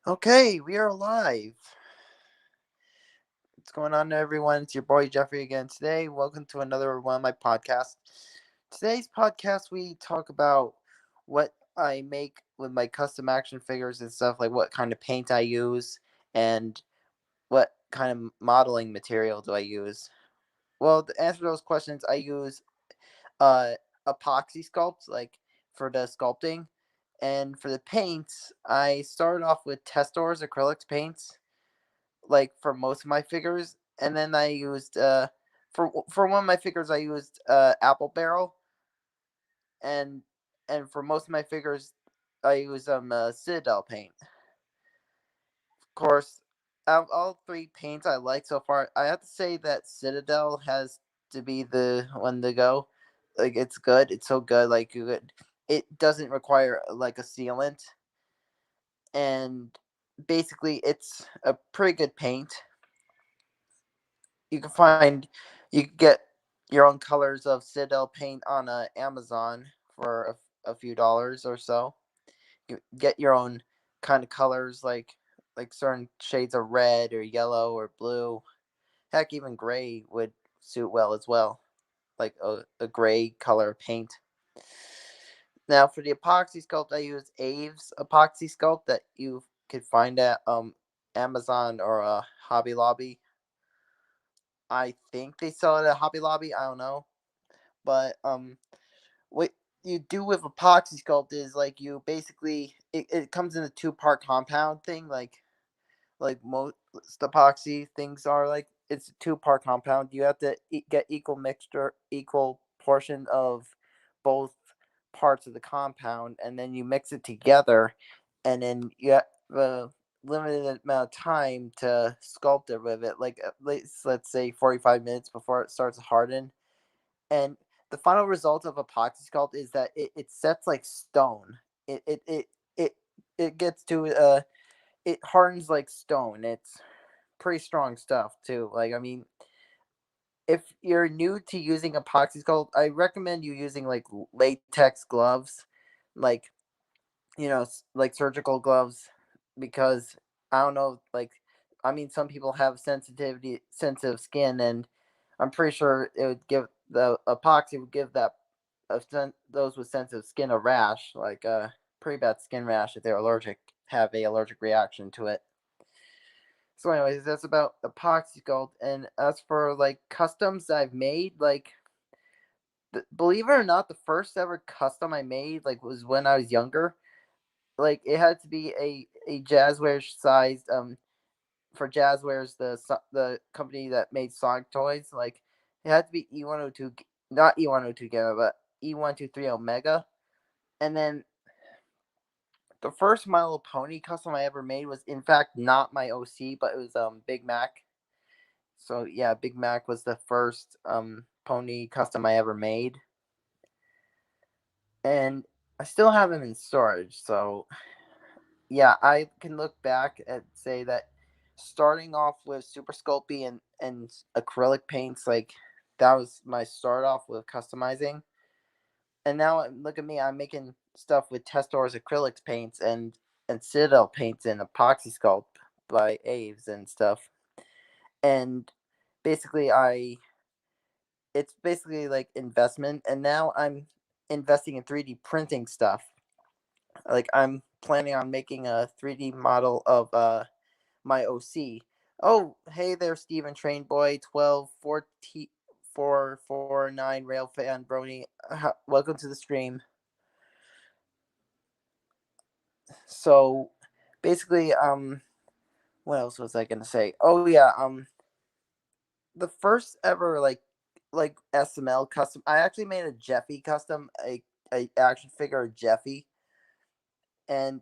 Okay, we are live. What's going on, everyone? It's your boy Jeffrey again today. Welcome to another one of my podcasts. Today's podcast, we talk about what I make with my custom action figures and stuff, like what kind of paint I use and what kind of modeling material do I use. Well, to answer those questions, I use uh, Epoxy Sculpt, like for the sculpting. And for the paints, I started off with Testors acrylic paints like for most of my figures, and then I used for one of my figures I used apple barrel, and for most of my figures I use Citadel paint. Of course, out of all three paints I like so far, I have to say that Citadel has to be the one to go. Like it's good, it's so good. Like it doesn't require like a sealant, and basically it's a pretty good paint. You can find you can get your own colors of Citadel paint on Amazon for a few dollars or so. You get your own kind of colors like certain shades of red or yellow or blue. Heck, even gray would suit well as well, like a gray color paint. Now for the epoxy sculpt, I use Aves epoxy sculpt that you could find at Amazon or Hobby Lobby. I think they sell it at Hobby Lobby. I don't know, but what you do with epoxy sculpt is like you basically it comes in a two-part compound thing, like most epoxy things are. Like it's a two-part compound. You have to get equal mixture, equal portion of both parts of the compound, and then you mix it together, and then you have a limited amount of time to sculpt it with it, like at least let's say 45 minutes before it starts to harden. And the final result of epoxy sculpt is that it sets like stone. It it gets to it hardens like stone. It's pretty strong stuff too. Like I mean, if you're new to using epoxy sculpt, I recommend you using like latex gloves, like like surgical gloves, because I don't know, like I mean, some people have sensitive skin, and I'm pretty sure it would give the epoxy would give those with sensitive skin a rash, like a pretty bad skin rash if they're allergic, have a allergic reaction to it. So, anyways, that's about epoxy sculpt. And as for like customs I've made, like believe it or not, the first ever custom I made like was when I was younger. Like it had to be a Jazzware sized for Jazzware's the company that made Sonic toys. Like it had to be E102, not E102 Gamma, but E123 Omega. And then the first My Little Pony custom I ever made was in fact not my OC, but it was Big Mac. So yeah, Big Mac was the first pony custom I ever made, and I still have them in storage. So yeah, I can look back and say that starting off with Super Sculpey and acrylic paints, like that was my start off with customizing. And now look at me, I'm making stuff with Testor's acrylics paints and Citadel paints and Epoxy Sculpt by Aves and stuff. And basically, I it's basically like investment, and now I'm investing in 3D printing stuff. Like I'm planning on making a 3D model of my OC. Oh, hey there, Stephen Train Boy 12 449 Rail Fan Brony. Welcome to the stream. So basically, what else was I gonna say? Oh yeah, the first ever like SML custom. I actually made a Jeffy custom, a action figure of Jeffy, and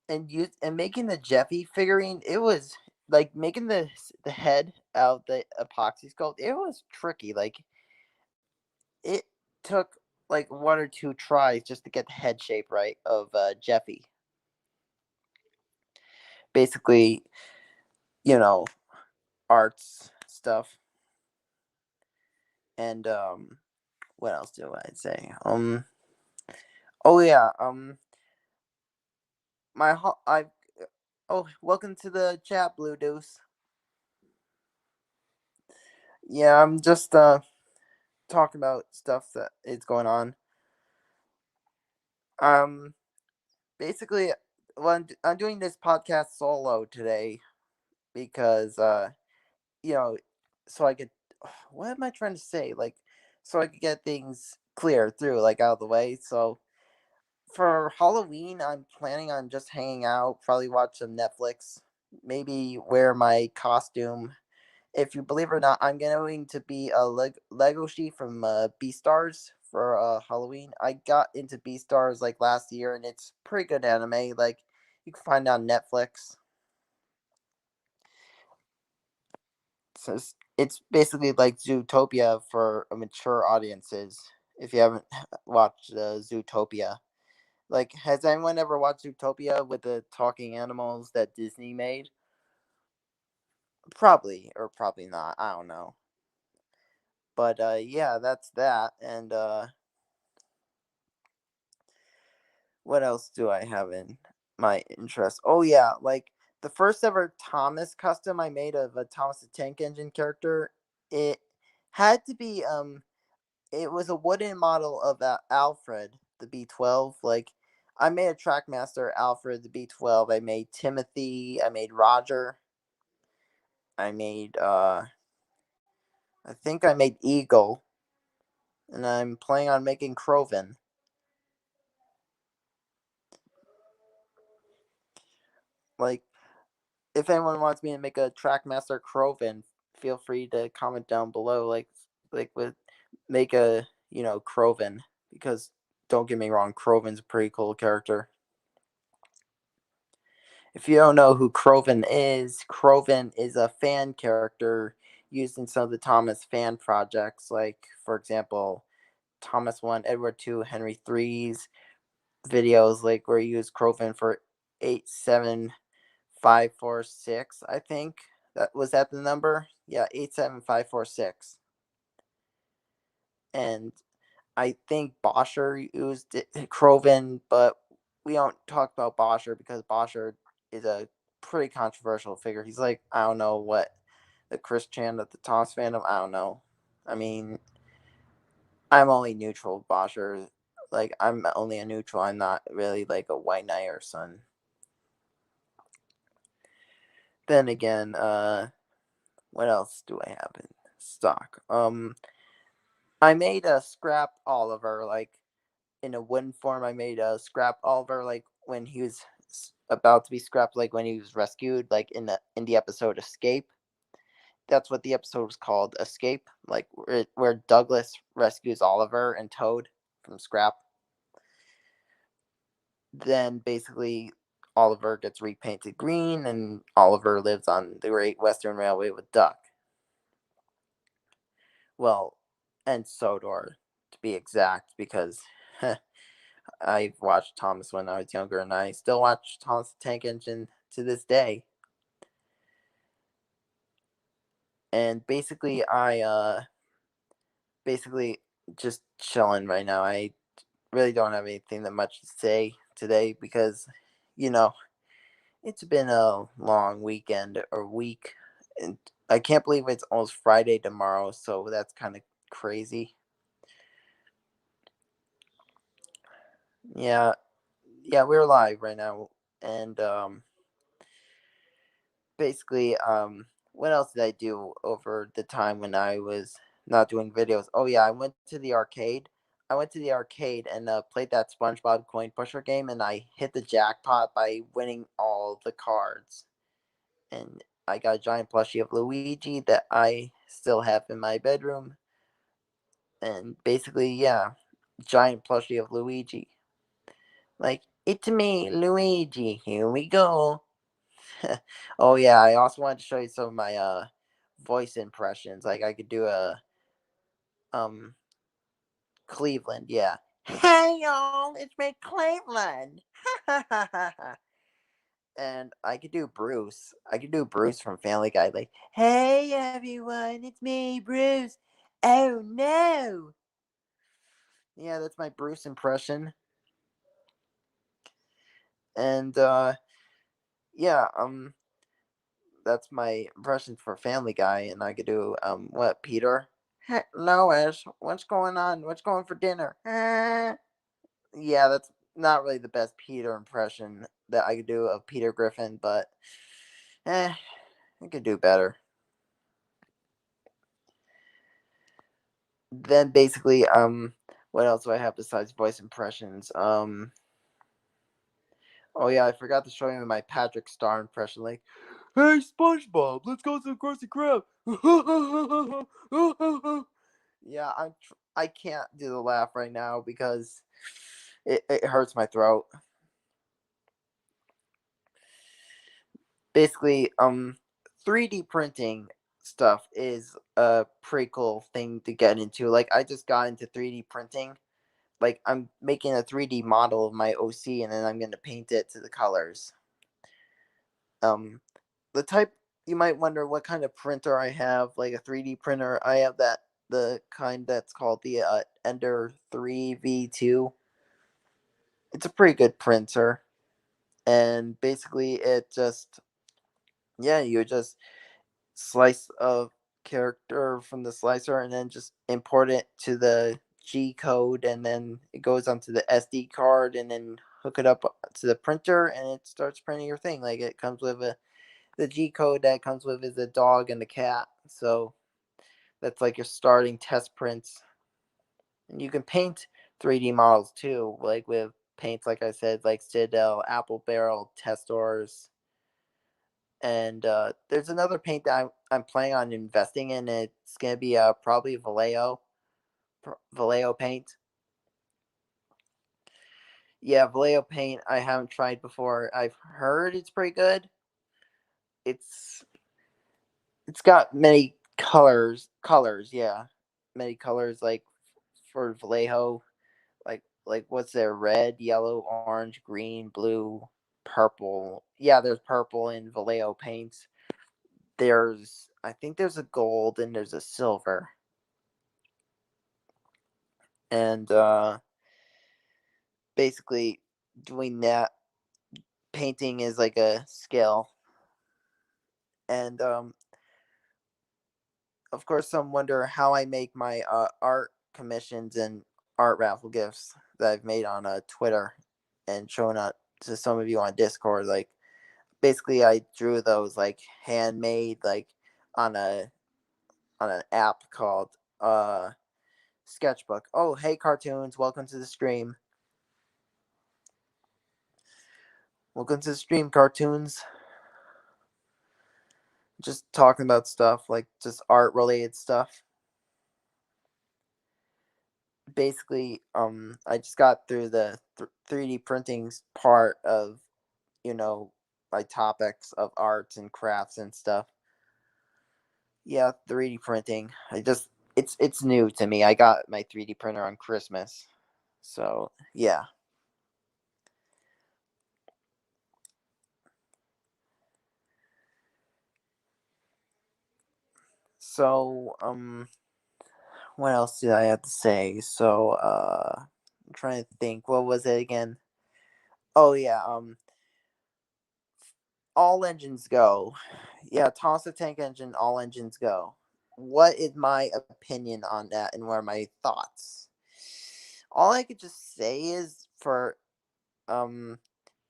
making the Jeffy figurine. It was like making the head out the epoxy sculpt. It was tricky. Like it took like one or two tries just to get the head shape right of Jeffy. Basically, you know, arts stuff. And what else do I say? Oh yeah, my I Oh, welcome to the chat, Blue Deuce. Yeah, I'm just talking about stuff that is going on. Um, basically, well, I'm doing this podcast solo today because you know, so I could. What am I trying to say? Like, so I could get things clear through, like out of the way. So for Halloween, I'm planning on just hanging out, probably watch some Netflix, maybe wear my costume. If you believe it or not, I'm going to be a Lego sheet from Beastars for Halloween. I got into Beastars like last year, and it's pretty good anime. Like you can find it on Netflix. So it's basically like Zootopia for mature audiences. If you haven't watched Zootopia, like has anyone ever watched Zootopia with the talking animals that Disney made? Probably or probably not. I don't know. But yeah, that's that. And what else do I have in my interest? Oh yeah, like the first ever Thomas custom I made of a Thomas the Tank Engine character. It had to be it was a wooden model of Alfred the B12. Like I made a Trackmaster Alfred the B12. I made Timothy. I made Roger. I made I think I made Eagle, and I'm planning on making Croven. Like if anyone wants me to make a Trackmaster Croven, feel free to comment down below. Like with make a Croven, because don't get me wrong, Croven's a pretty cool character. If you don't know who Croven is a fan character used in some of the Thomas fan projects, like for example, Thomas One, Edward Two, Henry Three's videos, like where he used Croven for 87546. I think that the number. Yeah, 87546. And I think Boscher used Croven, but we don't talk about Boscher because Boscher is a pretty controversial figure. He's like, I don't know what the Chris Chan at the Thomas fandom. I don't know. I mean, I'm only neutral Boscher. Like I'm only a neutral. I'm not really like a White Knight or Sun. Then again, what else do I have in stock? I made a scrap Oliver, like in a wooden form. I made a scrap Oliver, like when he was about to be scrapped, like when he was rescued, like in the episode Escape. That's what the episode was called, Escape, like where Douglas rescues Oliver and Toad from scrap. Then basically Oliver gets repainted green, and Oliver lives on the Great Western Railway with Duck. Well, and Sodor, to be exact, because I watched Thomas when I was younger, and I still watch Thomas the Tank Engine to this day. And basically, I basically just chilling right now. I really don't have anything that much to say today because, you know, it's been a long weekend or week, and I can't believe it's almost Friday tomorrow. So that's kind of crazy. Yeah, yeah, we're live right now, and basically, what else did I do over the time when I was not doing videos? Oh yeah, I went to the arcade. I went to the arcade and played that SpongeBob coin pusher game, and I hit the jackpot by winning all the cards. And I got a giant plushie of Luigi that I still have in my bedroom. And basically, yeah, giant plushie of Luigi. Like, it's me, Luigi. Here we go. Oh yeah, I also wanted to show you some of my voice impressions. Like I could do a um Cleveland, yeah. Hey y'all, it's me Cleveland. And I could do Bruce. I could do Bruce from Family Guy, like, hey everyone, it's me, Bruce. Oh no. Yeah, that's my Bruce impression. And yeah, that's my impression for Family Guy, and I could do what Peter? Hey, Lois, what's going on? What's going for dinner? Yeah, that's not really the best Peter impression that I could do of Peter Griffin, but I could do better. Then basically, what else do I have besides voice impressions? Oh yeah, I forgot to show you my Patrick Star impression. Like, hey SpongeBob, let's go to the Krusty Krab. Yeah, I can't do the laugh right now because it hurts my throat. Basically, 3D printing stuff is a pretty cool thing to get into. Like, I just got into 3D printing. Like, I'm making a 3D model of my OC, and then I'm going to paint it to the colors. Um, the type, you might wonder what kind of printer I have, like a 3D printer. I have the kind that's called the Ender 3V2. It's a pretty good printer, and basically it just, yeah, you just slice a character from the slicer and then just import it to the G code, and then it goes onto the SD card, and then hook it up to the printer, and it starts printing your thing. Like, it comes with the G code that comes with is a dog and a cat. So that's like your starting test prints. And you can paint 3D models too, like with paints, like I said, like Citadel, Apple Barrel, Testors. And there's another paint that I'm planning on investing in. It's going to be probably Vallejo paint. Yeah, Vallejo paint I haven't tried before. I've heard it's pretty good. It's it's got many colors, yeah. Many colors, like for Vallejo, like what's there? Red, yellow, orange, green, blue, purple. Yeah, there's purple in Vallejo paints. I think there's a gold and there's a silver. And basically doing that painting is like a skill. And of course, some wonder how I make my art commissions and art raffle gifts that I've made on Twitter and showing up to some of you on Discord. Like, basically, I drew those like handmade, like on a on an app called Sketchbook. Oh, hey cartoons, welcome to the stream. Welcome to the stream, cartoons. Just talking about stuff like just art related stuff. Basically, I just got through the 3D printing part of, you know, my topics of arts and crafts and stuff. Yeah, 3D printing. It's new to me. I got my 3D printer on Christmas. So, yeah. So, what else did I have to say? So, I'm trying to think. What was it again? Oh yeah, all engines go. Yeah, toss the tank engine, all engines go. What is my opinion on that, and what are my thoughts? All I could just say is for um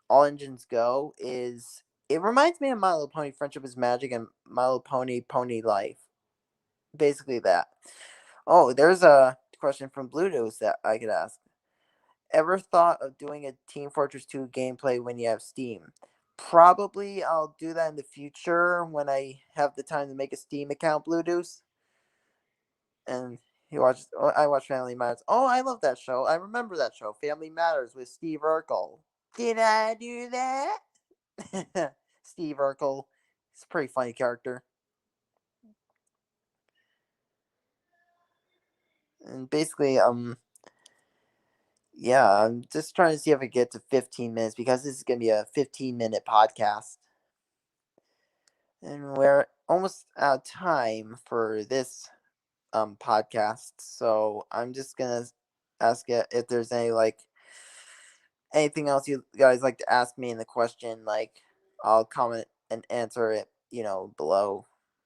all engines go is it reminds me of My Little Pony Friendship is Magic and My Little Pony Pony Life. Basically that. Oh, there's a question from Bluetooth that I could ask. Ever thought of doing a Team Fortress 2 gameplay when you have Steam? Probably I'll do that in the future when I have the time to make a Steam account, Bluetooth. And I watch Family Matters. Oh, I love that show. I remember that show, Family Matters with Steve Urkel. Did I do that? Steve Urkel. He's a pretty funny character. And basically, yeah, I'm just trying to see if I get to 15 minutes because this is going to be a 15-minute podcast. And we're almost out of time for this podcast. So I'm just going to ask it if there's anything else you guys like to ask me in the question, like I'll comment and answer it, below.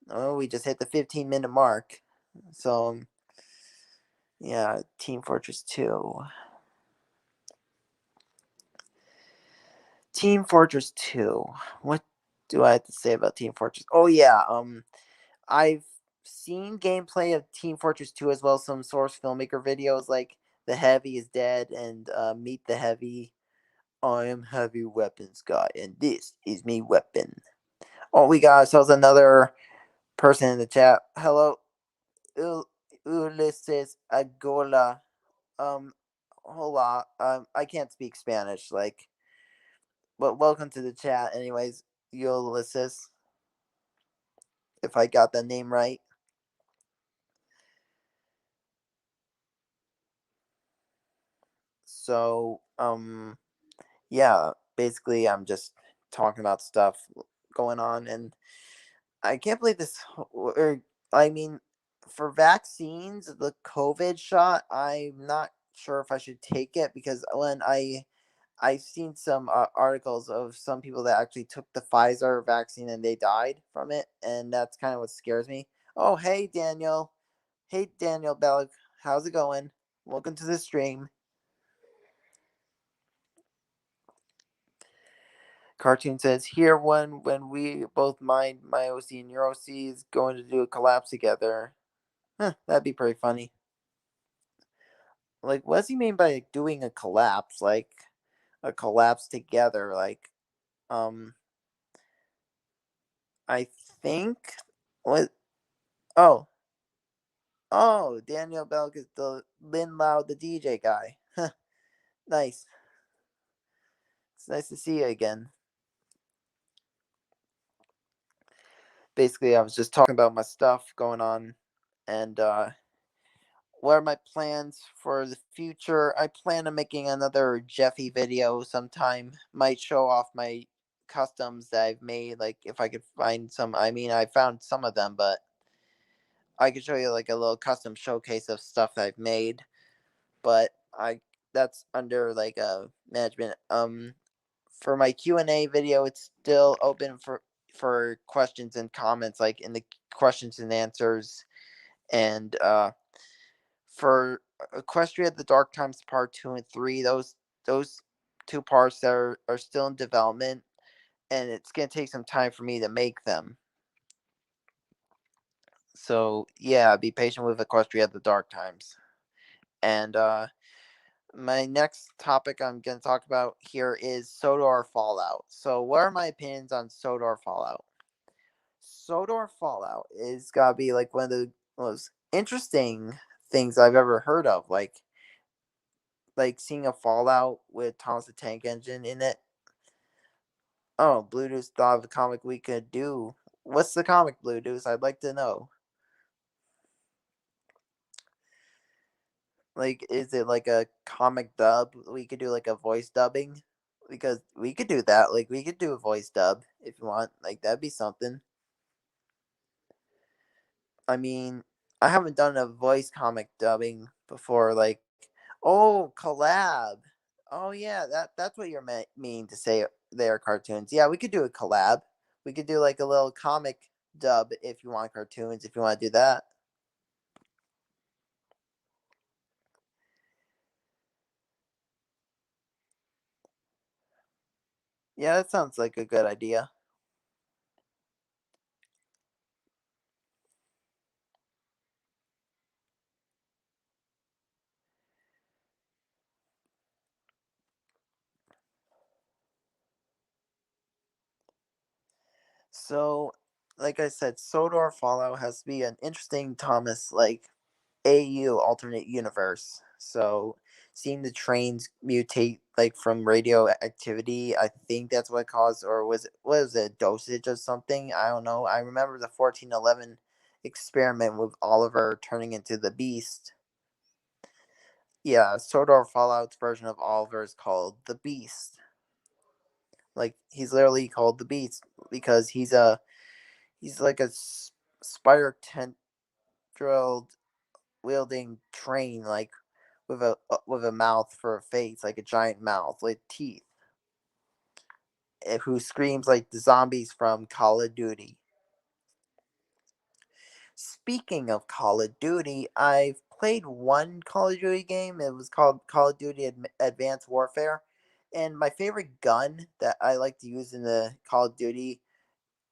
Oh, we just hit the 15-minute mark. So, yeah, Team Fortress 2. Team Fortress 2. What do I have to say about Team Fortress? Oh yeah, I've seen gameplay of Team Fortress 2 as well as some source filmmaker videos like The Heavy is Dead and Meet the Heavy. I am Heavy Weapons Guy and this is me weapon. Oh, we got ourselves another person in the chat. Hello, Ulysses Agola. Um, Hola. I can't speak Spanish, but welcome to the chat, anyways, Ulysses. If I got the name right. So, yeah, basically, I'm just talking about stuff going on, and I can't believe this. Or, I mean, for vaccines, the COVID shot, I'm not sure if I should take it because when I've seen some articles of some people that actually took the Pfizer vaccine and they died from it, and that's kind of what scares me. Oh, hey Daniel, Bellick, how's it going? Welcome to the stream. Cartoon says here when we both mind my OC and your OC is going to do a collapse together. Huh, that'd be pretty funny. Like, what does he mean by doing a collapse? Like a collapse together? Um, I think what? Oh, Daniel Belk is the Lin Loud, the DJ guy. Huh, nice. It's nice to see you again. Basically, I was just talking about my stuff going on, and what are my plans for the future? I plan on making another Jeffy video sometime. Might show off my customs that I've made. Like if I could find some. I mean, I found some of them, but I could show you like a little custom showcase of stuff that I've made. But I that's under like a management. For my Q&A video, it's still open for questions and comments, like in the questions and answers, and for Equestria: The Dark Times Part 2 and 3, those two parts that are still in development, and it's gonna take some time for me to make them. So yeah, be patient with Equestria: The Dark Times. And my next topic I'm gonna talk about here is Sodor Fallout. So what are my opinions on Sodor Fallout? Sodor Fallout is gotta be like one of the most interesting things I've ever heard of. Like seeing a Fallout with Thomas the Tank Engine in it. Oh, Blue Deuce thought of a comic we could do. What's the comic, Blue Deuce? I'd like to know. Like, is it like a comic dub? We could do like a voice dubbing? Because we could do that. Like, we could do a voice dub if you want. Like, that'd be something. I mean, I haven't done a voice comic dubbing before. Like, oh, collab. Oh yeah, that's what you're meaning to say there, cartoons. Yeah, we could do a collab. We could do like a little comic dub if you want cartoons. If you want to do that. Yeah, that sounds like a good idea. So, like I said, Sodor Fallout has to be an interesting Thomas AU alternate universe. So seeing the trains mutate like from radioactivity, I think that's what caused, or was it dosage of something? I don't know. I remember the 1411 experiment with Oliver turning into the Beast. Yeah, Sodor Fallout's version of Oliver is called the Beast. Like he's literally called the Beast because he's like a spider tendril wielding train, like with a mouth for a face, like a giant mouth with teeth. who screams like the zombies from Call of Duty. Speaking of Call of Duty, I've played one Call of Duty game. It was called Call of Duty Advanced Warfare. And my favorite gun that I like to use in the Call of Duty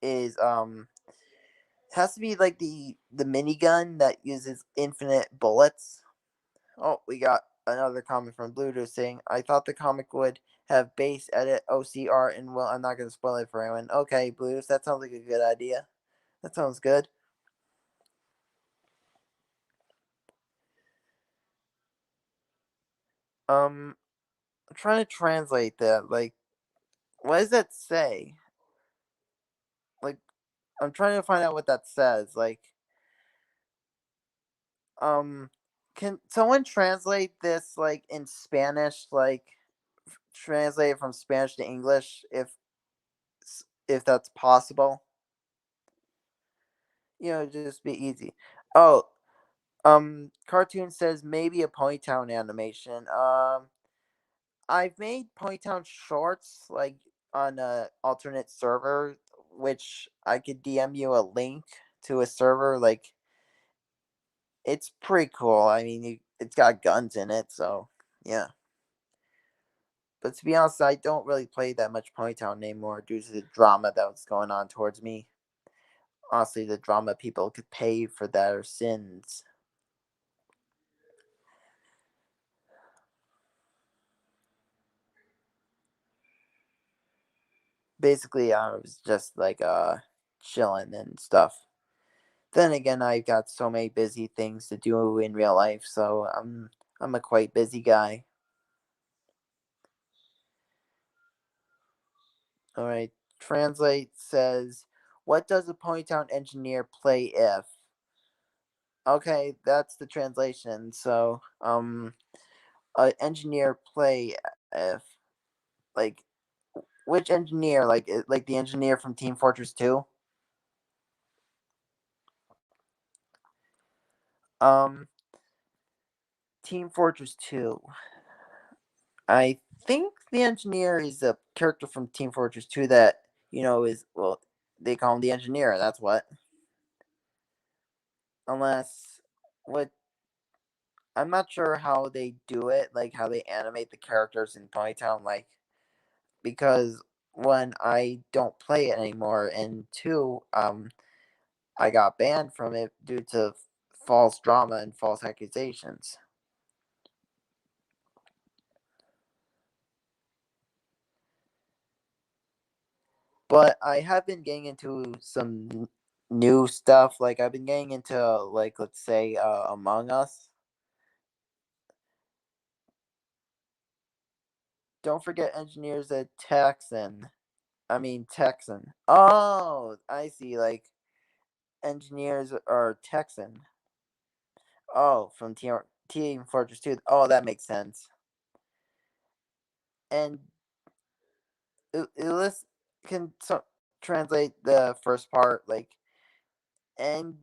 is has to be like the minigun that uses infinite bullets. Oh, we got another comment from Bluetooth saying, I thought the comic would have base edit OCR and well, I'm not going to spoil it for anyone. Okay, Bluetooth, that sounds like a good idea. That sounds good. I'm trying to translate that. Like, what does that say? Like, I'm trying to find out what that says. Like, um, can someone translate this like in Spanish? Like, translate it from Spanish to English, if that's possible. Just be easy. Oh, cartoon says maybe a Ponytown animation. I've made Ponytown shorts like on a alternate server, which I could DM you a link to a server. Like, it's pretty cool. I mean, it's got guns in it, so yeah. But to be honest, I don't really play that much Ponytown anymore due to the drama that was going on towards me. Honestly, the drama people could pay for their sins. Basically, I was just like chilling and stuff. Then again, I got so many busy things to do in real life, so I'm a quite busy guy. All right, translate says, "What does a Ponytown engineer play if?" Okay, that's the translation. So, engineer play if, like, which engineer? Like the engineer from Team Fortress 2? Um, Team Fortress 2. I think the engineer is a character from Team Fortress 2 that, is, well, they call him the engineer. That's what. Unless, what, I'm not sure how they do it, like how they animate the characters in Ponytown, like, because one, I don't play it anymore, and two, I got banned from it due to false drama and false accusations. But I have been getting into some new stuff. Like, I've been getting into, like, let's say, Among Us. Don't forget engineers at Texan. I mean Texan. Oh, I see. Like, engineers are Texan. Oh, from Team Fortress 2. Oh, that makes sense. And let's can translate the first part, like, and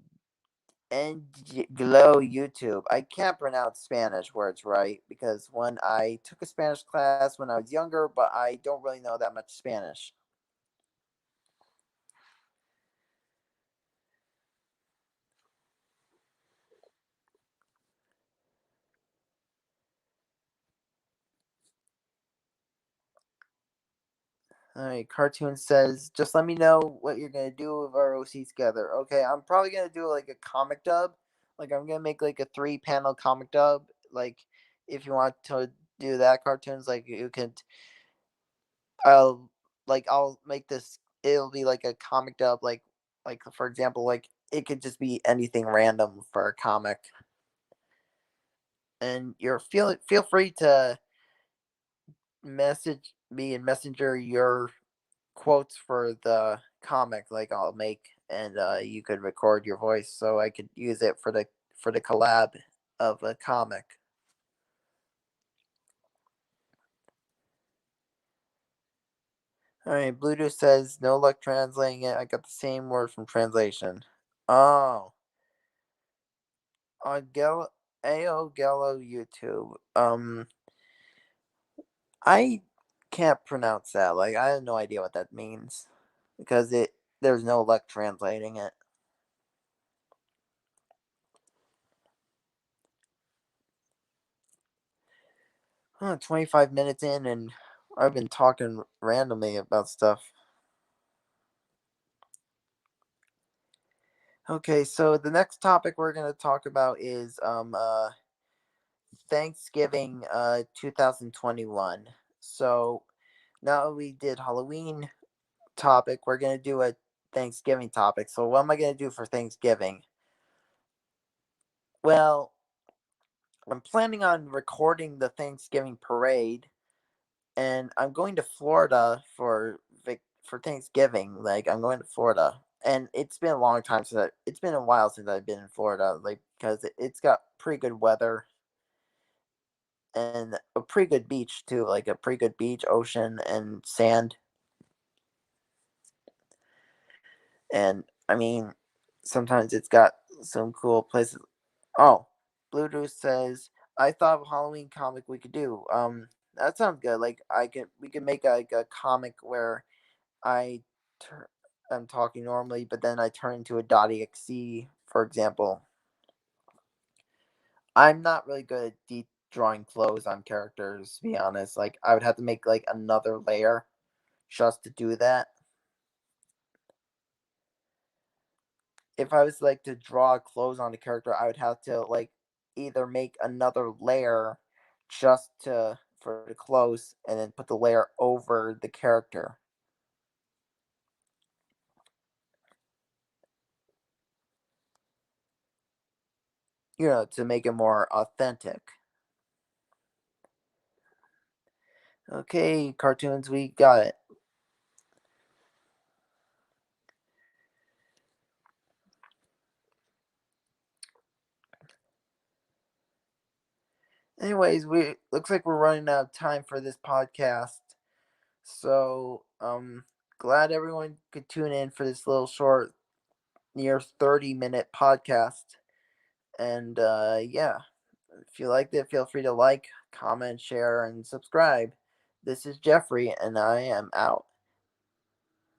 glow YouTube. I can't pronounce Spanish words right because when I took a Spanish class when I was younger, but I don't really know that much Spanish. All right, cartoon says, just let me know what you're gonna do with our OCs together. Okay, I'm probably gonna do like a comic dub. Like, I'm gonna make like a 3 panel comic dub. Like, if you want to do that, cartoons, like, you could, I'll I'll make this. It'll be like a comic dub. Like, for example, like, it could just be anything random for a comic. And you're feel free to message me and messenger your quotes for the comic, like, I'll make, and you could record your voice so I could use it for the collab of a comic. All right, Bluetooth says no luck translating it. I got the same word from translation. Oh, on AO Gallo YouTube. I can't pronounce that. Like, I have no idea what that means because there's no luck translating it. 25 minutes in, and I've been talking randomly about stuff. Okay, so the next topic we're gonna talk about is Thanksgiving 2021. So now we did Halloween topic, we're gonna do a Thanksgiving topic. So what am I gonna do for Thanksgiving? Well, I'm planning on recording the Thanksgiving parade, and I'm going to Florida for Thanksgiving. Like, I'm going to Florida, and it's been a long time it's been a while since I've been in Florida. Like, because it's got pretty good weather and a pretty good beach too. Like a pretty good beach, ocean, and sand. And I mean, sometimes it's got some cool places. Oh, Bluetooth says, I thought of a Halloween comic we could do. That sounds good. Like, we could make like a comic where I I'm talking normally, but then I turn into a .exe, for example. I'm not really good at deep drawing clothes on characters, to be honest. Like, I would have to make like another layer just to do that. If I was like to draw clothes on a character, I would have to like either make another layer just to for the clothes and then put the layer over the character. To make it more authentic. Okay, cartoons, we got it. Anyways, we looks like we're running out of time for this podcast. So, glad everyone could tune in for this little short, near 30-minute podcast. And yeah, if you liked it, feel free to like, comment, share, and subscribe. This is Jeffrey, and I am out.